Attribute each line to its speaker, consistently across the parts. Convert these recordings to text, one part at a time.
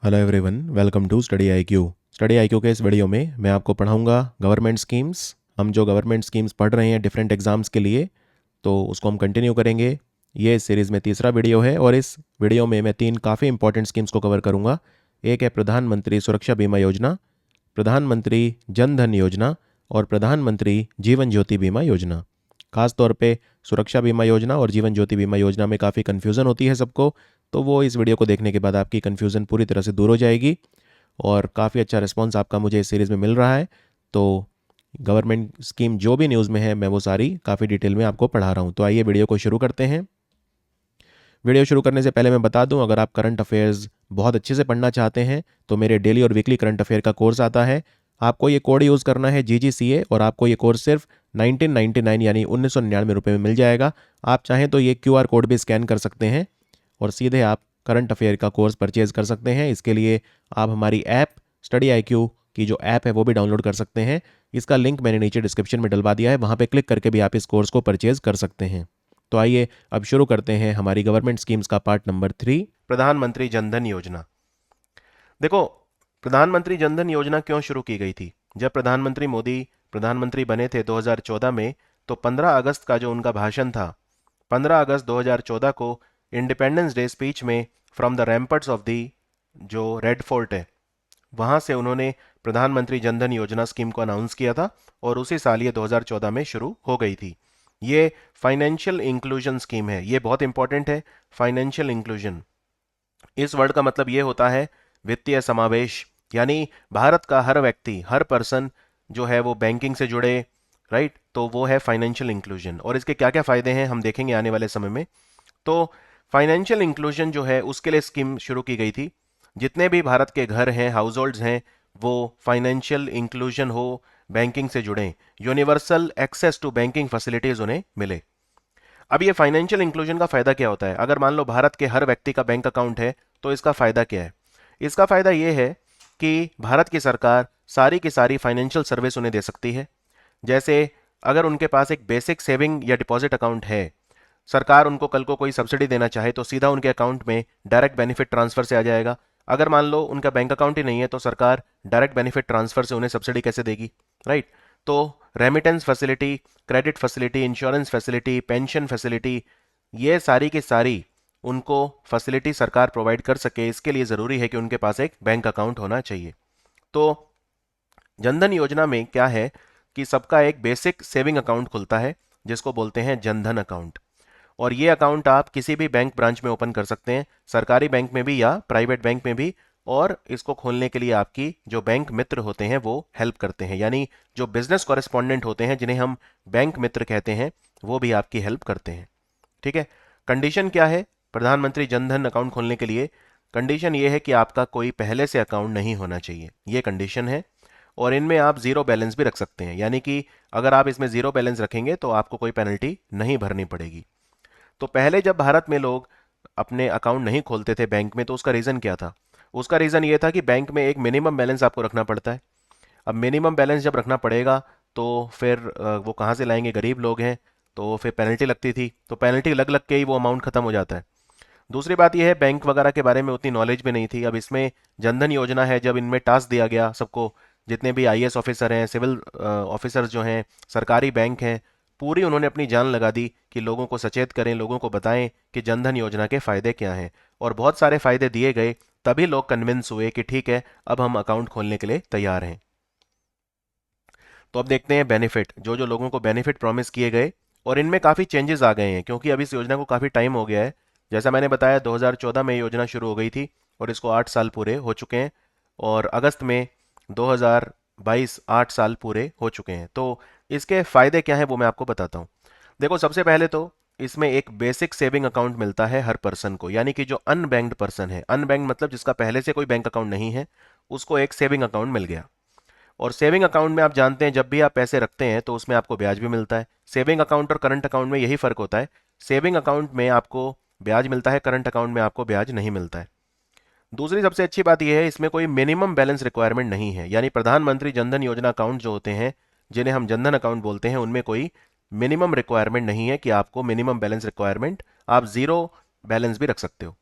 Speaker 1: Hello everyone, welcome to study IQ. Study IQ के इस video में मैं आपको पढ़ाऊंगा गवर्नमेंट स्कीम्स। हम जो गवर्नमेंट स्कीम्स पढ़ रहे हैं डिफरेंट एग्जाम्स के लिए, तो उसको हम कंटिन्यू करेंगे। ये इस सीरीज़ में तीसरा वीडियो है और इस वीडियो में मैं तीन काफ़ी इंपॉर्टेंट स्कीम्स को कवर करूंगा। एक है प्रधानमंत्री सुरक्षा बीमा योजना, प्रधानमंत्री जन धन योजना और प्रधानमंत्री जीवन ज्योति बीमा योजना। खास तौर पे सुरक्षा बीमा योजना और जीवन ज्योति बीमा योजना में काफ़ी कन्फ्यूज़न होती है सबको, तो वो इस वीडियो को देखने के बाद आपकी कन्फ्यूज़न पूरी तरह से दूर हो जाएगी और काफ़ी अच्छा रिस्पॉन्स आपका मुझे इस सीरीज़ में मिल रहा है। तो गवर्नमेंट स्कीम जो भी न्यूज़ में है मैं वो सारी काफ़ी डिटेल में आपको पढ़ा रहा हूँ। तो आइए वीडियो को शुरू करते हैं। वीडियो शुरू करने से पहले मैं बता दूं, अगर आप करंट अफेयर्स बहुत अच्छे से पढ़ना चाहते हैं तो मेरे डेली और वीकली करंट अफेयर का कोर्स आता है। आपको ये कोड यूज़ करना है GGCA और आपको ये कोर्स सिर्फ 1999 यानी 1999 रुपये में मिल जाएगा। आप चाहें तो ये QR कोड भी स्कैन कर सकते हैं और सीधे आप करंट अफेयर का कोर्स परचेज कर सकते हैं। इसके लिए आप हमारी ऐप स्टडी IQ की जो ऐप है वो भी डाउनलोड कर सकते हैं। इसका लिंक मैंने नीचे डिस्क्रिप्शन में डलवा दिया है, वहाँ पे क्लिक करके भी आप इस कोर्स को परचेज कर सकते हैं। तो आइए अब शुरू करते हैं हमारी गवर्नमेंट स्कीम्स का पार्ट नंबर 3, प्रधानमंत्री जनधन योजना। देखो, प्रधानमंत्री जनधन योजना क्यों शुरू की गई थी? जब प्रधानमंत्री मोदी प्रधानमंत्री बने थे 2014 में, तो 15 अगस्त का जो उनका भाषण था, 15 अगस्त 2014 को इंडिपेंडेंस डे स्पीच में फ्रॉम द रैम्पर्ट्स ऑफ दी जो रेड फोर्ट है, वहां से उन्होंने प्रधानमंत्री जनधन योजना स्कीम को अनाउंस किया था और उसी साल ये 2014 में शुरू हो गई थी। ये फाइनेंशियल इंक्लूजन स्कीम है, ये बहुत इंपॉर्टेंट है। फाइनेंशियल इंक्लूजन, इस वर्ड का मतलब ये होता है वित्तीय समावेश, यानी भारत का हर व्यक्ति, हर पर्सन जो है वो बैंकिंग से जुड़े, राइट? तो वो है फाइनेंशियल इंक्लूजन। और इसके क्या क्या फायदे हैं हम देखेंगे आने वाले समय में। तो फाइनेंशियल इंक्लूजन जो है उसके लिए स्कीम शुरू की गई थी। जितने भी भारत के घर हैं, हाउस होल्ड्स हैं, वो फाइनेंशियल इंक्लूजन हो, बैंकिंग से जुड़ें, universal access to banking facilities उन्हें मिले। अब ये फाइनेंशियल इंक्लूजन का फायदा क्या होता है? अगर मान लो भारत के हर व्यक्ति का बैंक अकाउंट है, तो इसका फायदा क्या है? इसका फायदा ये है कि भारत की सरकार सारी की सारी फाइनेंशियल सर्विस उन्हें दे सकती है। जैसे अगर उनके पास एक बेसिक सेविंग या डिपॉजिट अकाउंट है, सरकार उनको कल को कोई सब्सिडी देना चाहे तो सीधा उनके अकाउंट में डायरेक्ट बेनिफिट ट्रांसफर से आ जाएगा। अगर मान लो उनका बैंक अकाउंट ही नहीं है तो सरकार डायरेक्ट बेनिफिट ट्रांसफर से उन्हें सब्सिडी कैसे देगी, राइट? तो remittance facility, credit facility, insurance facility, pension facility, ये सारी की सारी उनको फैसिलिटी सरकार प्रोवाइड कर सके, इसके लिए ज़रूरी है कि उनके पास एक बैंक अकाउंट होना चाहिए। तो जनधन योजना में क्या है कि सबका एक बेसिक सेविंग अकाउंट खुलता है जिसको बोलते हैं जनधन अकाउंट। और ये अकाउंट आप किसी भी बैंक ब्रांच में ओपन कर सकते हैं, सरकारी बैंक में भी या प्राइवेट बैंक में भी। और इसको खोलने के लिए आपकी जो बैंक मित्र होते हैं वो हेल्प करते हैं, यानी जो बिजनेस कॉरेस्पॉन्डेंट होते हैं जिन्हें हम बैंक मित्र कहते हैं, वो भी आपकी हेल्प करते हैं। ठीक है। कंडीशन क्या है प्रधानमंत्री जनधन अकाउंट खोलने के लिए? कंडीशन ये है कि आपका कोई पहले से अकाउंट नहीं होना चाहिए, ये कंडीशन है। और इनमें आप जीरो बैलेंस भी रख सकते हैं, यानी कि अगर आप इसमें जीरो बैलेंस रखेंगे तो आपको कोई पेनल्टी नहीं भरनी पड़ेगी। तो पहले जब भारत में लोग अपने अकाउंट नहीं खोलते थे बैंक में, तो उसका रीज़न क्या था? उसका रीज़न ये था कि बैंक में एक मिनिमम बैलेंस आपको रखना पड़ता है। अब मिनिमम बैलेंस जब रखना पड़ेगा तो फिर वो कहाँ से लाएंगे? गरीब लोग हैं, तो फिर पेनल्टी लगती थी, तो पेनल्टी लग लग के ही वो अमाउंट खत्म हो जाता है। दूसरी बात यह है, बैंक वगैरह के बारे में उतनी नॉलेज भी नहीं थी। अब इसमें जनधन योजना है, जब इनमें टास्क दिया गया सबको, जितने भी IAS ऑफिसर हैं, सिविल ऑफिसर्स जो हैं, सरकारी बैंक हैं, पूरी उन्होंने अपनी जान लगा दी कि लोगों को सचेत करें, लोगों को बताएं कि जनधन योजना के फ़ायदे क्या हैं। और बहुत सारे फ़ायदे दिए गए, तभी लोग कन्विंस हुए कि ठीक है अब हम अकाउंट खोलने के लिए तैयार हैं। तो अब देखते हैं बेनिफिट, जो जो लोगों को बेनिफिट प्रॉमिस किए गए। और इनमें काफ़ी चेंजेस आ गए हैं क्योंकि अब इस योजना को काफ़ी टाइम हो गया है। जैसा मैंने बताया 2014 में योजना शुरू हो गई थी और इसको 8 साल पूरे हो चुके हैं। और अगस्त में 2022 8 साल पूरे हो चुके हैं। तो इसके फ़ायदे क्या हैं वो मैं आपको बताता हूँ। देखो, सबसे पहले तो इसमें एक बेसिक सेविंग अकाउंट मिलता है हर पर्सन को, यानी कि जो अनबैंक्ड पर्सन है, अनबैंक्ड मतलब जिसका पहले से कोई बैंक अकाउंट नहीं है, उसको एक सेविंग अकाउंट मिल गया। और सेविंग अकाउंट में आप जानते हैं जब भी आप पैसे रखते हैं तो उसमें आपको ब्याज भी मिलता है। सेविंग अकाउंट और करंट अकाउंट में यही फर्क होता है, सेविंग अकाउंट में आपको ब्याज मिलता है, करंट अकाउंट में आपको ब्याज नहीं मिलता है। दूसरी सबसे अच्छी बात यह है, इसमें कोई मिनिमम बैलेंस रिक्वायरमेंट नहीं है, यानी प्रधानमंत्री जनधन योजना अकाउंट जो होते हैं, जिन्हें हम जनधन अकाउंट बोलते हैं, उनमें कोई मिनिमम रिक्वायरमेंट नहीं है कि आपको मिनिमम बैलेंस रिक्वायरमेंट, आप जीरो बैलेंस भी रख सकते हो।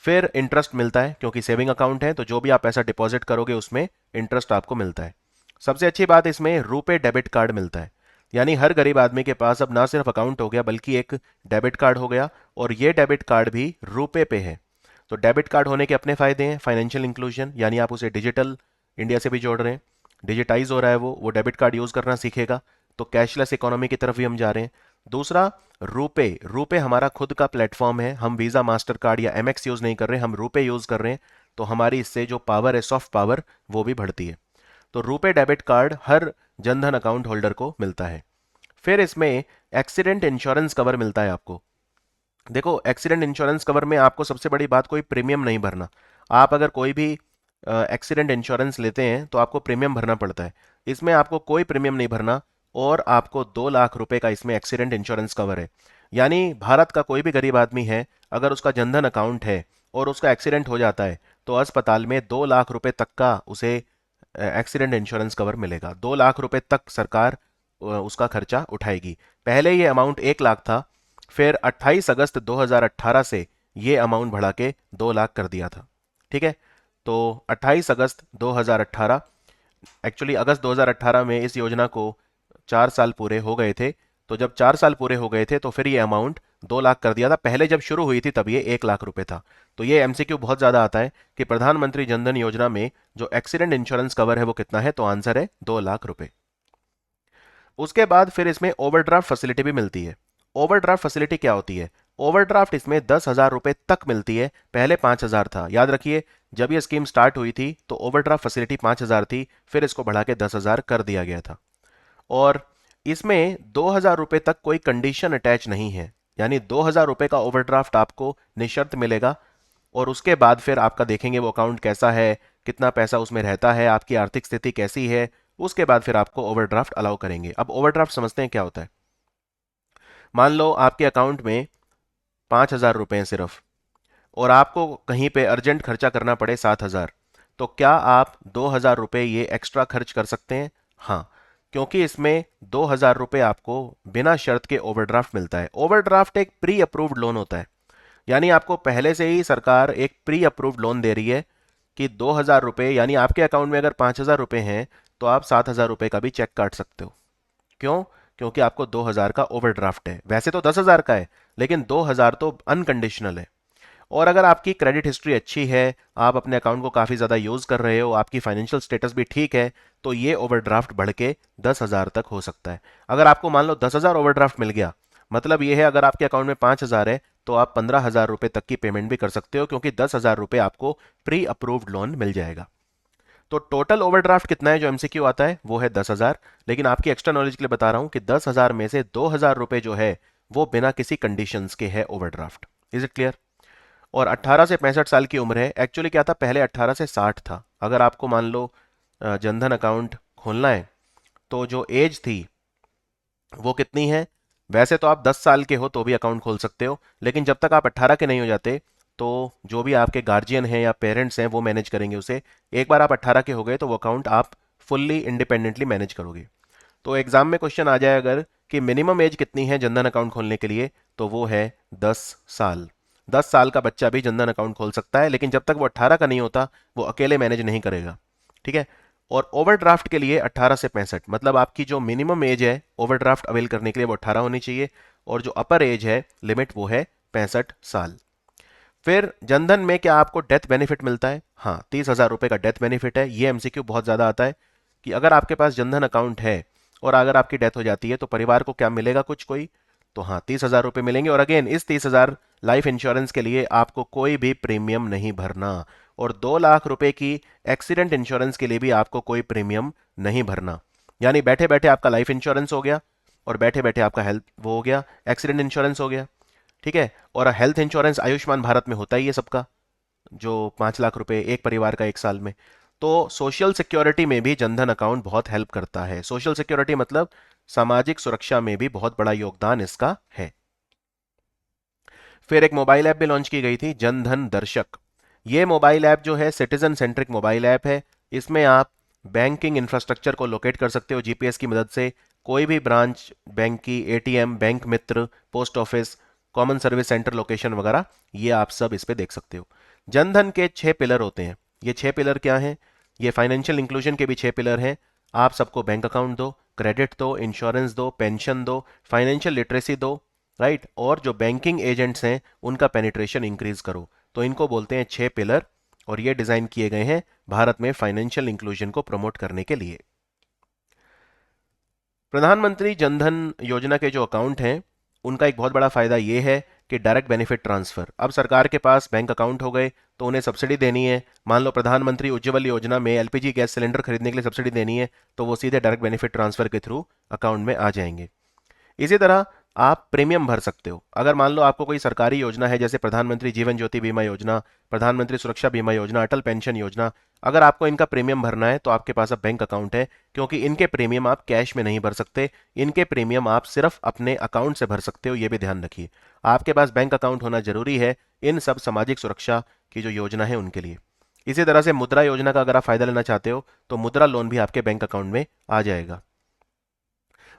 Speaker 1: फिर इंटरेस्ट मिलता है, क्योंकि सेविंग अकाउंट है तो जो भी आप पैसा डिपॉजिट करोगे उसमें इंटरेस्ट आपको मिलता है। सबसे अच्छी बात इसमें रुपे डेबिट कार्ड मिलता है, यानी हर गरीब आदमी के पास अब ना सिर्फ अकाउंट हो गया बल्कि एक डेबिट कार्ड हो गया, और ये डेबिट कार्ड भी रुपे पे है। तो डेबिट कार्ड होने के अपने फायदे हैं, फाइनेंशियल इंक्लूजन, यानी आप उसे डिजिटल इंडिया से भी जोड़ रहे हैं, डिजिटाइज हो रहा है वो डेबिट कार्ड यूज करना सीखेगा, तो कैशलेस इकोनॉमी की तरफ भी हम जा रहे हैं। दूसरा, रुपे रुपे हमारा खुद का प्लेटफॉर्म है, हम वीजा मास्टर कार्ड या एमएक्स यूज नहीं कर रहे हैं, हम रुपे यूज कर रहे हैं, तो हमारी इससे जो पावर है, सॉफ्ट पावर, वो भी बढ़ती है। तो रुपे डेबिट कार्ड हर जनधन अकाउंट होल्डर को मिलता है। फिर इसमें एक्सीडेंट इंश्योरेंस कवर मिलता है आपको। देखो, एक्सीडेंट इंश्योरेंस कवर में आपको सबसे बड़ी बात, कोई प्रीमियम नहीं भरना। आप अगर कोई भी एक्सीडेंट इंश्योरेंस लेते हैं तो आपको प्रीमियम भरना पड़ता है, इसमें आपको कोई प्रीमियम नहीं भरना, और आपको 2 लाख रुपए का इसमें एक्सीडेंट इंश्योरेंस कवर है। यानी भारत का कोई भी गरीब आदमी है, अगर उसका जनधन अकाउंट है और उसका एक्सीडेंट हो जाता है, तो अस्पताल में 2 लाख रुपए तक का उसे एक्सीडेंट इंश्योरेंस कवर मिलेगा। 2 लाख रुपए तक सरकार उसका खर्चा उठाएगी। पहले ये अमाउंट 1 लाख था, फिर 28 अगस्त 2018 से ये अमाउंट बढ़ा के 2 लाख कर दिया था। ठीक है, तो 28 अगस्त 2018, एक्चुअली अगस्त 2018 में इस योजना को 4 साल पूरे हो गए थे। तो जब 4 साल पूरे हो गए थे तो फिर ये अमाउंट 2 लाख कर दिया था। पहले जब शुरू हुई थी तब ये 1 लाख रुपए था। तो ये एमसीक्यू बहुत ज्यादा आता है कि प्रधानमंत्री जनधन योजना में जो एक्सीडेंट इंश्योरेंस कवर है वो कितना है, तो आंसर है 2 लाख रुपए। उसके बाद फिर इसमें ओवरड्राफ्ट फैसिलिटी भी मिलती है। ओवरड्राफ्ट फैसिलिटी क्या होती है? ओवरड्राफ्ट इसमें 10,000 रुपए तक मिलती है, पहले 5,000 था। याद रखिए, जब ये स्कीम स्टार्ट हुई थी तो ओवरड्राफ्ट फैसिलिटी 5,000 थी, फिर इसको बढ़ा के 10,000 कर दिया गया था। और इसमें 2,000 रुपए तक कोई कंडीशन अटैच नहीं है, यानी 2,000 रुपए का ओवरड्राफ्ट आपको निशर्त मिलेगा। और उसके बाद फिर आपका देखेंगे वो अकाउंट कैसा है, कितना पैसा उसमें रहता है, आपकी आर्थिक स्थिति कैसी है, उसके बाद फिर आपको ओवरड्राफ्ट अलाउ करेंगे। अब ओवरड्राफ्ट समझते हैं क्या होता है। मान लो आपके अकाउंट में 5,000 रुपए हैं सिर्फ, और आपको कहीं पे अर्जेंट खर्चा करना पड़े 7,000, तो क्या आप 2,000 रुपए ये एक्स्ट्रा खर्च कर सकते हैं? हाँ, क्योंकि इसमें 2,000 रुपए आपको बिना शर्त के ओवरड्राफ्ट मिलता है। ओवरड्राफ्ट एक प्री अप्रूव्ड लोन होता है, यानी आपको पहले से ही सरकार एक प्री अप्रूव्ड लोन दे रही है कि 2,000 रुपए, यानी आपके अकाउंट में अगर 5,000 रुपए हैं तो आप 7,000 रुपए का भी चेक काट सकते हो। क्यों? क्योंकि आपको 2,000 का ओवरड्राफ्ट है। वैसे तो 10,000 का है, लेकिन 2,000 तो अनकंडीशनल है। और अगर आपकी क्रेडिट हिस्ट्री अच्छी है, आप अपने अकाउंट को काफ़ी ज़्यादा यूज़ कर रहे हो, आपकी फाइनेंशियल स्टेटस भी ठीक है, तो ये ओवरड्राफ्ट बढ़ के 10,000 तक हो सकता है। अगर आपको मान लो 10,000 ओवरड्राफ्ट मिल गया, मतलब ये है अगर आपके अकाउंट में 5,000 है तो आप 15,000 रुपए तक की पेमेंट भी कर सकते हो, क्योंकि 10,000 रुपए आपको प्री अप्रूव्ड लोन मिल जाएगा। तो टोटल ओवरड्राफ्ट कितना है जो एमसीक्यू आता है, वो है 10,000। लेकिन आपकी एक्स्ट्रा नॉलेज के लिए बता रहा हूं कि 10,000 में से 2,000 रुपए जो है वो बिना किसी कंडीशंस के है ओवरड्राफ्ट। Is it clear? और 18 से 65 साल की उम्र है। एक्चुअली क्या था, पहले 18 से 60 था। अगर आपको मान लो जनधन अकाउंट खोलना है तो जो एज थी वो कितनी है? वैसे तो आप 10 साल के हो तो भी अकाउंट खोल सकते हो, लेकिन जब तक आप 18 के नहीं हो जाते तो जो भी आपके गार्जियन हैं या पेरेंट्स हैं वो मैनेज करेंगे उसे। एक बार आप 18 के हो गए तो वो अकाउंट आप फुल्ली इंडिपेंडेंटली मैनेज करोगे। तो एग्जाम में क्वेश्चन आ जाए अगर कि मिनिमम एज कितनी है जनधन अकाउंट खोलने के लिए, तो वो है 10 साल। 10 साल का बच्चा भी जनधन अकाउंट खोल सकता है, लेकिन जब तक वो 18 का नहीं होता वो अकेले मैनेज नहीं करेगा। ठीक है। और ओवरड्राफ्ट के लिए 18 से 65, मतलब आपकी जो मिनिमम एज है ओवरड्राफ्ट अवेल करने के लिए वो 18 होनी चाहिए, और जो अपर एज है लिमिट वो है 65 साल। फिर जनधन में क्या आपको डेथ बेनिफिट मिलता है? हाँ, 30,000 रुपए का डेथ बेनिफिट है। ये एमसीक्यू बहुत ज्यादा आता है कि अगर आपके पास जनधन अकाउंट है और अगर आपकी डेथ हो जाती है तो परिवार को क्या मिलेगा, कुछ कोई? तो हाँ, 30,000 रुपए मिलेंगे। और अगेन इस 30,000 लाइफ इंश्योरेंस के लिए आपको कोई भी प्रीमियम नहीं भरना, और 2 लाख रुपए की एक्सीडेंट इंश्योरेंस के लिए भी आपको कोई प्रीमियम नहीं भरना। यानी बैठे बैठे आपका लाइफ इंश्योरेंस हो गया, और बैठे बैठे आपका हेल्थ वो हो गया, एक्सीडेंट इंश्योरेंस हो गया। ठीक है। और हेल्थ इंश्योरेंस आयुष्मान भारत में होता ही है सबका, जो 5 लाख रुपए एक परिवार का एक साल में। तो सोशल सिक्योरिटी में भी जनधन अकाउंट बहुत हेल्प करता है। सोशल सिक्योरिटी मतलब सामाजिक सुरक्षा में भी बहुत बड़ा योगदान इसका है। फिर एक मोबाइल ऐप भी लॉन्च की गई थी, जनधन दर्शक। ये मोबाइल ऐप जो है सिटीजन सेंट्रिक मोबाइल ऐप है। इसमें आप बैंकिंग इंफ्रास्ट्रक्चर को लोकेट कर सकते हो जीपीएस की मदद से। कोई भी ब्रांच बैंक की, ATM, bank Mitra, post office, common service centre location वगैरह, ये आप सब इस पे देख सकते हो। जनधन के 6 पिलर होते हैं। ये 6 पिलर क्या हैं? ये फाइनेंशियल इंक्लूजन के भी 6 पिलर हैं। आप सबको बैंक अकाउंट दो, क्रेडिट दो, इंश्योरेंस दो, पेंशन दो, फाइनेंशियल लिटरेसी दो, राइट, और जो बैंकिंग एजेंट्स हैं उनका पेनिट्रेशन इंक्रीज करो। तो इनको बोलते हैं 6 पिलर, और ये डिजाइन किए गए हैं भारत में फाइनेंशियल इंक्लूजन को प्रमोट करने के लिए। प्रधानमंत्री जनधन योजना के जो अकाउंट हैं उनका एक बहुत बड़ा फायदा ये है कि डायरेक्ट बेनिफिट ट्रांसफर। अब सरकार के पास बैंक अकाउंट हो गए तो उन्हें सब्सिडी देनी है। मान लो प्रधानमंत्री उज्ज्वल योजना में एलपीजी गैस सिलेंडर खरीदने के लिए सब्सिडी देनी है, तो वो सीधे डायरेक्ट बेनिफिट ट्रांसफर के थ्रू अकाउंट में आ जाएंगे। इसी तरह आप प्रीमियम भर सकते हो। अगर मान लो आपको कोई सरकारी योजना है, जैसे प्रधानमंत्री जीवन ज्योति बीमा योजना, प्रधानमंत्री सुरक्षा बीमा योजना, अटल पेंशन योजना, अगर आपको इनका प्रीमियम भरना है तो आपके पास अब बैंक अकाउंट है, क्योंकि इनके प्रीमियम आप कैश में नहीं भर सकते। इनके प्रीमियम आप सिर्फ अपने अकाउंट से भर सकते हो, ये भी ध्यान रखिए। आपके पास बैंक अकाउंट होना जरूरी है इन सब सामाजिक सुरक्षा की जो योजना है उनके लिए। इसी तरह से मुद्रा योजना का अगर आप फायदा लेना चाहते हो तो मुद्रा लोन भी आपके बैंक अकाउंट में आ जाएगा।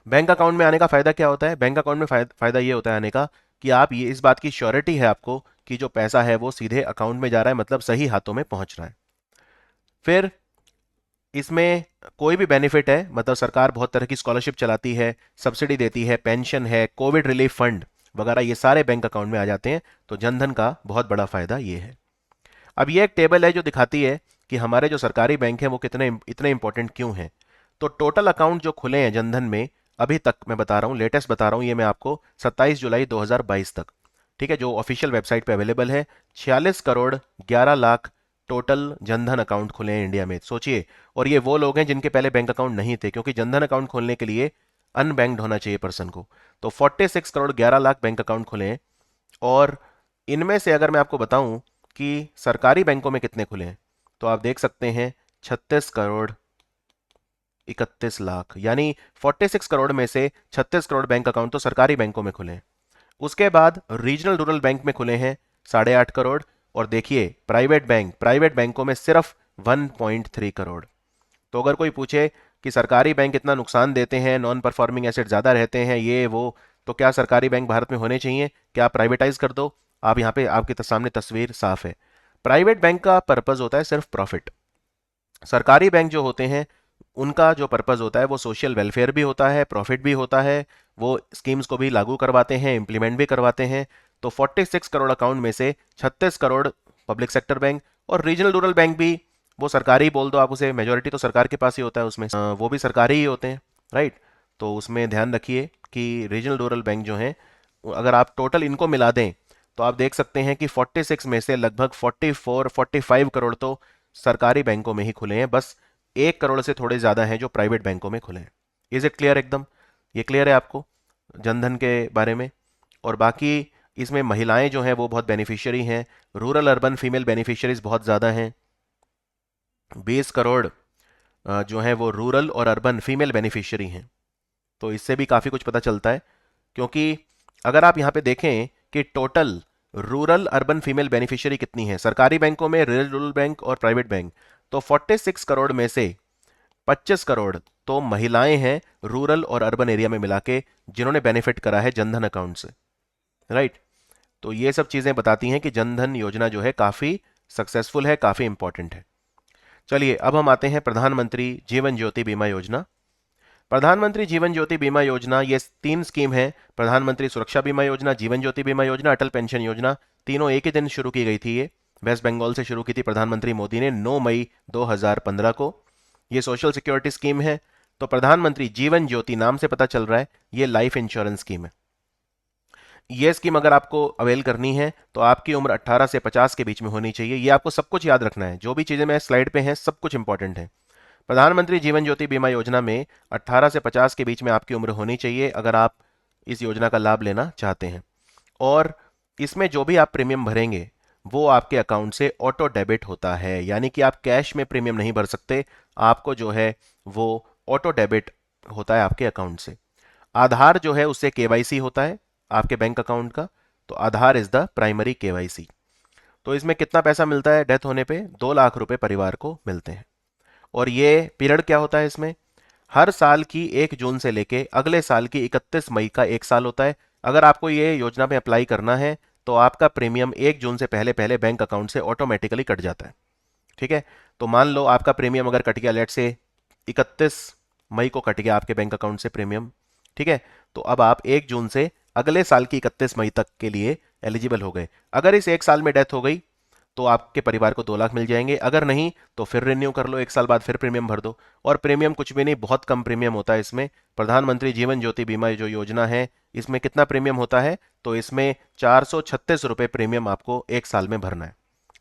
Speaker 1: बैंक अकाउंट में आने का फायदा क्या होता है? बैंक अकाउंट में फायदा ये होता है आने का कि आप ये इस बात की श्योरिटी है आपको कि जो पैसा है वो सीधे अकाउंट में जा रहा है, मतलब सही हाथों में पहुंच रहा है। फिर इसमें कोई भी बेनिफिट है, मतलब सरकार बहुत तरह की स्कॉलरशिप चलाती है, सब्सिडी देती है, पेंशन है, कोविड रिलीफ फंड वगैरह, ये सारे बैंक अकाउंट में आ जाते हैं। तो जनधन का बहुत बड़ा फायदा ये है। अब ये एक टेबल है जो दिखाती है कि हमारे जो सरकारी बैंक हैं वो कितने इतने इंपॉर्टेंट क्यों हैं। तो टोटल अकाउंट जो खुले हैं जनधन में अभी तक, मैं बता रहा हूँ, लेटेस्ट बता रहा हूँ ये मैं आपको, 27 जुलाई 2022 तक, ठीक है, जो ऑफिशियल वेबसाइट पे अवेलेबल है, 46 करोड़ 11 लाख टोटल जनधन अकाउंट खुले हैं इंडिया में। सोचिए, और ये वो लोग हैं जिनके पहले बैंक अकाउंट नहीं थे, क्योंकि जनधन अकाउंट खोलने के लिए अनबैंक्ड होना चाहिए पर्सन को। तो 46 करोड़ 11 लाख बैंक अकाउंट खुले हैं। और इनमें से अगर मैं आपको बताऊं कि सरकारी बैंकों में कितने खुले हैं, तो आप देख सकते हैं 36 करोड़ 31 लाख, यानी 46 करोड़ में से 36 करोड़ बैंक अकाउंट तो सरकारी बैंकों में खुले हैं। उसके बाद रीजनल रूरल बैंक में खुले हैं 8.5 करोड़। और देखिए प्राइवेट बैंकों में सिर्फ 1.3 करोड़। तो अगर कोई पूछे कि सरकारी बैंक इतना नुकसान देते हैं, नॉन परफॉर्मिंग एसेट ज्यादा रहते हैं, ये वो, तो क्या सरकारी बैंक भारत में होने चाहिए? क्या आप प्राइवेटाइज कर दो? आप यहाँ पे आपके सामने तस्वीर साफ है। प्राइवेट बैंक का पर्पज होता है सिर्फ प्रॉफिट। सरकारी बैंक जो होते हैं उनका जो पर्पज होता है वो सोशल वेलफेयर भी होता है, प्रॉफिट भी होता है, वो स्कीम्स को भी लागू करवाते हैं, इंप्लीमेंट भी करवाते हैं। तो 46 करोड़ अकाउंट में से 36 करोड़ पब्लिक सेक्टर बैंक, और रीजनल रूरल बैंक भी वो सरकारी बोल दो आप उसे, मेजोरिटी तो सरकार के पास ही होता है उसमें, वो भी सरकारी ही होते हैं, राइट। तो उसमें ध्यान रखिए कि रीजनल रूरल बैंक जो हैं, अगर आप टोटल इनको मिला दें तो आप देख सकते हैं कि 46 में से लगभग 45 करोड़ तो सरकारी बैंकों में ही खुले हैं, बस 1 करोड़ से थोड़े ज्यादा हैं जो प्राइवेट बैंकों में खुले हैं। Is it clear? एकदम ये क्लियर है आपको जनधन के बारे में? और बाकी इसमें महिलाएं जो हैं वो बहुत बेनिफिशियरी हैं, रूरल अर्बन फीमेल बेनिफिशियरीज बहुत ज़्यादा हैं। 20 करोड़ जो हैं वो रूरल और अर्बन फीमेल बेनिफिशियरी हैं। तो इससे भी काफ़ी कुछ पता चलता है, क्योंकि अगर आप यहाँ पे देखें कि total rural urban female beneficiary कितनी है सरकारी बैंकों में, रूरल बैंक और प्राइवेट बैंक, तो 46 करोड़ में से 25 करोड़ तो महिलाएं हैं रूरल और अर्बन एरिया में मिला के, जिन्होंने बेनिफिट करा है जनधन अकाउंट से, राइट। तो ये सब चीजें बताती हैं कि जनधन योजना जो है काफी सक्सेसफुल है, काफी इंपॉर्टेंट है। चलिए अब हम आते हैं प्रधानमंत्री जीवन ज्योति बीमा योजना। प्रधानमंत्री जीवन ज्योति बीमा योजना, ये 3 स्कीम है, प्रधानमंत्री सुरक्षा बीमा योजना, जीवन ज्योति बीमा योजना, अटल पेंशन योजना। तीनों एक ही दिन शुरू की गई थी। ये वेस्ट बंगाल से शुरू की थी प्रधानमंत्री मोदी ने 9 मई 2015 को। ये सोशल सिक्योरिटी स्कीम है। तो प्रधानमंत्री जीवन ज्योति नाम से पता चल रहा है ये लाइफ इंश्योरेंस स्कीम है। ये स्कीम अगर आपको अवेल करनी है तो आपकी उम्र 18 से 50 के बीच में होनी चाहिए। ये आपको सब कुछ याद रखना है, जो भी चीजें मैं स्लाइड पे हैं सब कुछ इंपॉर्टेंट है। प्रधानमंत्री जीवन ज्योति बीमा योजना में 18 से 50 के बीच में आपकी उम्र होनी चाहिए अगर आप इस योजना का लाभ लेना चाहते हैं। और इसमें जो भी आप प्रीमियम भरेंगे वो आपके अकाउंट से ऑटो डेबिट होता है, यानी कि आप कैश में प्रीमियम नहीं भर सकते, आपको जो है वो ऑटो डेबिट होता है आपके अकाउंट से। आधार जो है उससे केवाईसी होता है आपके बैंक अकाउंट का, तो आधार इज द प्राइमरी केवाईसी। तो इसमें कितना पैसा मिलता है डेथ होने पे? 2 लाख रुपए परिवार को मिलते हैं। और ये पीरियड क्या होता है इसमें? हर साल की 1 जून से लेके अगले साल की 31 मई का 1 साल होता है। अगर आपको ये योजना में अप्लाई करना है तो आपका प्रीमियम 1 जून से पहले पहले बैंक अकाउंट से ऑटोमेटिकली कट जाता है। ठीक है, तो मान लो आपका प्रीमियम अगर कट गया, लेट से 31 मई को कट गया आपके बैंक अकाउंट से प्रीमियम। ठीक है, तो अब आप 1 जून से अगले साल की 31 मई तक के लिए एलिजिबल हो गए। अगर इस एक साल में डेथ हो गई तो आपके परिवार को 2 लाख मिल जाएंगे, अगर नहीं तो फिर रिन्यू कर लो, एक साल बाद फिर प्रीमियम भर दो। और प्रीमियम कुछ भी नहीं, बहुत कम प्रीमियम होता है इसमें। प्रधानमंत्री जीवन ज्योति बीमा जो योजना है, इसमें कितना प्रीमियम होता है, तो इसमें 436 रुपये प्रीमियम आपको एक साल में भरना है,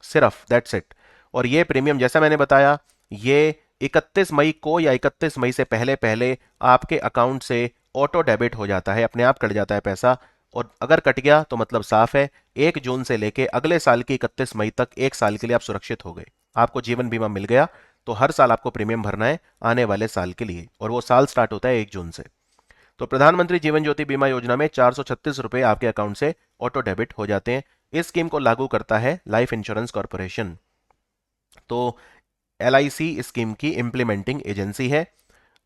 Speaker 1: सिर्फ, दैट्स इट। और ये प्रीमियम जैसा मैंने बताया, ये 31 मई को या 31 मई से पहले पहले आपके अकाउंट से ऑटो डेबिट हो जाता है, अपने आप कट जाता है पैसा। और अगर कट गया तो मतलब साफ है, 1 जून से लेके अगले साल की 31 मई तक एक साल के लिए आप सुरक्षित हो गए, आपको जीवन बीमा मिल गया। तो हर साल आपको प्रीमियम भरना है आने वाले साल के लिए, और वो साल स्टार्ट होता है 1 जून से। तो प्रधानमंत्री जीवन ज्योति बीमा योजना में 436 रुपये आपके अकाउंट से ऑटो डेबिट हो जाते हैं। इस स्कीम को लागू करता है लाइफ इंश्योरेंस कॉरपोरेशन। तो LIC इस स्कीम की इम्प्लीमेंटिंग एजेंसी है,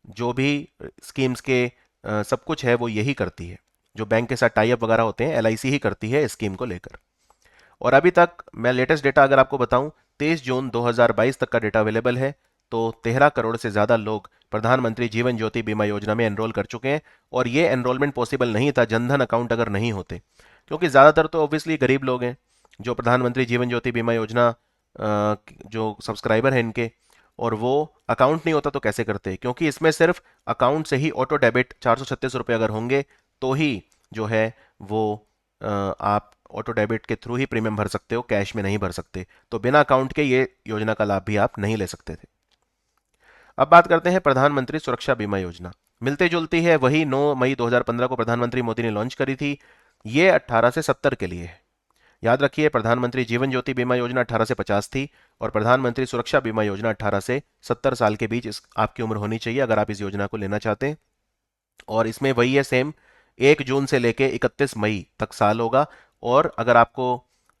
Speaker 1: जो भी स्कीम्स के सब कुछ है वो यही करती है। जो बैंक के साथ टाई अप वगैरह होते हैं, LIC ही करती है इस स्कीम को लेकर। और अभी तक मैं लेटेस्ट डेटा अगर आपको बताऊं, 23 जून 2022 तक का डेटा अवेलेबल है, तो 13 करोड़ से ज़्यादा लोग प्रधानमंत्री जीवन ज्योति बीमा योजना में एनरोल कर चुके हैं। और ये एनरोलमेंट पॉसिबल नहीं था जनधन अकाउंट अगर नहीं होते, क्योंकि ज़्यादातर तो ऑब्वियसली गरीब लोग हैं जो प्रधानमंत्री जीवन ज्योति बीमा योजना जो सब्सक्राइबर हैं इनके, और वो अकाउंट नहीं होता तो कैसे करते, क्योंकि इसमें सिर्फ अकाउंट से ही ऑटो डेबिट 436 रुपये अगर होंगे तो ही जो है वो आप ऑटो डेबिट के थ्रू ही प्रीमियम भर सकते हो, कैश में नहीं भर सकते। तो बिना अकाउंट के ये योजना का लाभ भी आप नहीं ले सकते थे। अब बात करते हैं प्रधानमंत्री सुरक्षा बीमा योजना। मिलती जुलती है, वही 9 मई 2015 को प्रधानमंत्री मोदी ने लॉन्च करी थी। ये 18 से 70 के लिए है। याद रखिए, प्रधानमंत्री जीवन ज्योति बीमा योजना 18 से 50 थी, और प्रधानमंत्री सुरक्षा बीमा योजना 18 से 70 साल के बीच आपकी उम्र होनी चाहिए अगर आप इस योजना को लेना चाहते हैं। और इसमें वही है सेम, 1 जून से लेके 31 मई तक साल होगा। और अगर आपको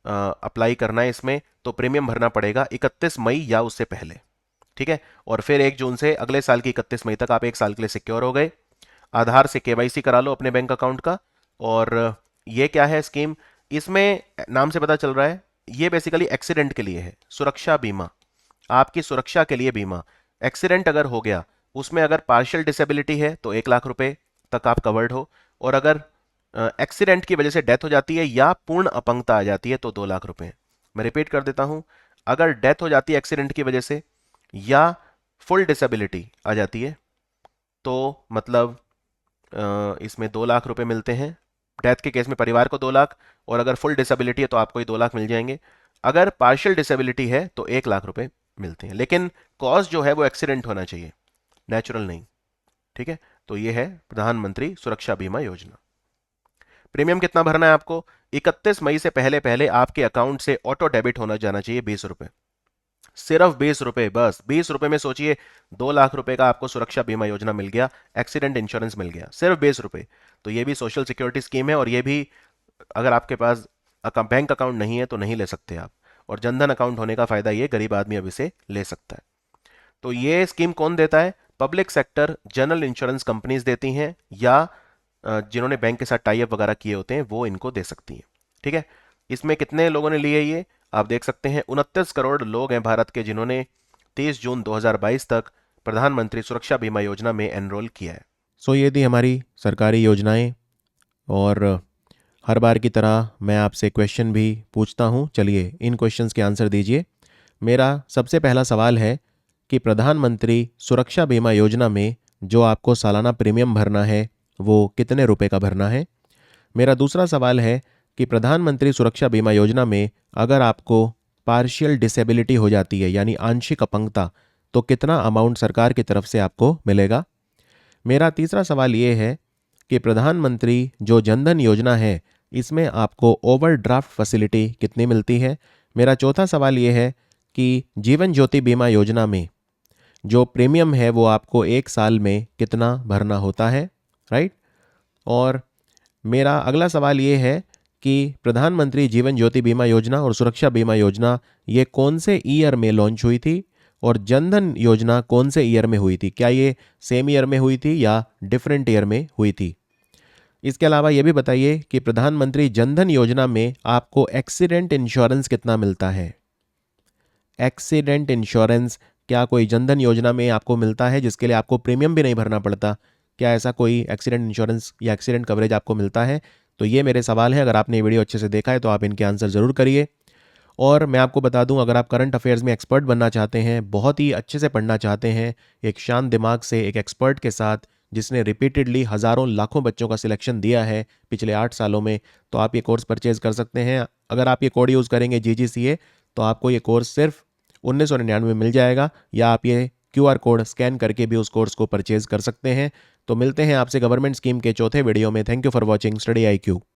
Speaker 1: अप्लाई करना है इसमें तो प्रीमियम भरना पड़ेगा 31 मई या उससे पहले। ठीक है, और फिर 1 जून से अगले साल की 31 मई तक आप एक साल के लिए सिक्योर हो गए। आधार से KYC करा लो अपने बैंक अकाउंट का। और ये क्या है स्कीम, इसमें नाम से पता चल रहा है, ये बेसिकली एक्सीडेंट के लिए है, सुरक्षा बीमा, आपकी सुरक्षा के लिए बीमा। एक्सीडेंट अगर हो गया, उसमें अगर पार्शियल डिसेबिलिटी है तो 1 लाख रुपए तक आप कवर्ड हो, और अगर एक्सीडेंट की वजह से डेथ हो जाती है या पूर्ण अपंगता आ जाती है तो 2 लाख रुपए। मैं रिपीट कर देता हूं, अगर डेथ हो जाती है एक्सीडेंट की वजह से या फुल डिसेबिलिटी आ जाती है तो मतलब इसमें 2 लाख रुपए मिलते हैं। डेथ के केस में परिवार को 2 लाख, और अगर फुल डिसेबिलिटी है तो आपको ही 2 लाख मिल जाएंगे। अगर पार्शियल डिसेबिलिटी है तो 1 लाख रुपए मिलते हैं, लेकिन कॉज जो है वो एक्सीडेंट होना चाहिए, नेचुरल नहीं। ठीक है, तो ये है प्रधानमंत्री सुरक्षा बीमा योजना। प्रीमियम कितना भरना है आपको, 31 मई से पहले पहले आपके अकाउंट से ऑटो डेबिट होना जाना चाहिए 20 रुपए, सिर्फ 20 रुपए, बस 20 रुपए में सोचिए 2 लाख रुपए का आपको सुरक्षा बीमा योजना मिल गया, एक्सीडेंट इंश्योरेंस मिल गया, सिर्फ 20 रुपए। तो ये भी सोशल सिक्योरिटी स्कीम है, और ये भी अगर आपके पास बैंक अकाउंट नहीं है तो नहीं ले सकते आप। और जनधन अकाउंट होने का फायदा ये, गरीब आदमी अब इसे ले सकता है। तो ये स्कीम कौन देता है, public sector general insurance companies देती हैं, या जिन्होंने बैंक के साथ टाई अप वगैरह किए होते हैं वो इनको दे सकती हैं। ठीक है, इसमें कितने लोगों ने लिए, ये आप देख सकते हैं, 29 करोड़ लोग हैं भारत के जिन्होंने 30 जून 2022 तक प्रधानमंत्री सुरक्षा बीमा योजना में एनरोल किया है।
Speaker 2: सो ये थी हमारी सरकारी योजनाएं, और हर बार की तरह मैं आपसे क्वेश्चन भी पूछता हूं। चलिए इन क्वेश्चंस के आंसर दीजिए। मेरा सबसे पहला सवाल है कि प्रधानमंत्री सुरक्षा बीमा योजना में जो आपको सालाना प्रीमियम भरना है वो कितने रुपए का भरना है। मेरा दूसरा सवाल है कि प्रधानमंत्री सुरक्षा बीमा योजना में अगर आपको पार्शियल डिसेबिलिटी हो जाती है यानी आंशिक अपंगता, तो कितना अमाउंट सरकार की तरफ से आपको मिलेगा। मेरा तीसरा सवाल ये है कि प्रधानमंत्री जो जनधन योजना है इसमें आपको ओवरड्राफ्ट फैसिलिटी कितनी मिलती है। मेरा चौथा सवाल ये है कि जीवन ज्योति बीमा योजना में जो प्रीमियम है वो आपको एक साल में कितना भरना होता है, राइट। और मेरा अगला सवाल ये है कि प्रधानमंत्री जीवन ज्योति बीमा योजना और सुरक्षा बीमा योजना ये कौन से ईयर में लॉन्च हुई थी, और जनधन योजना कौन से ईयर में हुई थी, क्या ये सेम ईयर में हुई थी या डिफरेंट ईयर में हुई थी। इसके अलावा ये भी बताइए कि प्रधानमंत्री जनधन योजना में आपको एक्सीडेंट इंश्योरेंस कितना मिलता है। एक्सीडेंट इंश्योरेंस क्या कोई जनधन योजना में आपको मिलता है जिसके लिए आपको प्रीमियम भी नहीं भरना पड़ता? क्या ऐसा कोई एक्सीडेंट इंश्योरेंस या एक्सीडेंट कवरेज आपको मिलता है? तो ये मेरे सवाल है। अगर आपने ये वीडियो अच्छे से देखा है तो आप इनके आंसर ज़रूर करिए। और मैं आपको बता दूं, अगर आप करंट अफेयर्स में एक्सपर्ट बनना चाहते हैं, बहुत ही अच्छे से पढ़ना चाहते हैं, एक शांत दिमाग से एक एक्सपर्ट के साथ जिसने रिपीटेडली हज़ारों लाखों बच्चों का सिलेक्शन दिया है पिछले 8 सालों में, तो आप ये कोर्स परचेज कर सकते हैं। अगर आप ये कोड यूज़ करेंगे GGCA तो आपको ये कोर्स सिर्फ 1999 में मिल जाएगा, या आप ये QR कोड स्कैन करके भी उस कोर्स को परचेज कर सकते हैं। तो मिलते हैं आपसे गवर्नमेंट स्कीम के चौथे वीडियो में। Thank you for watching study IQ।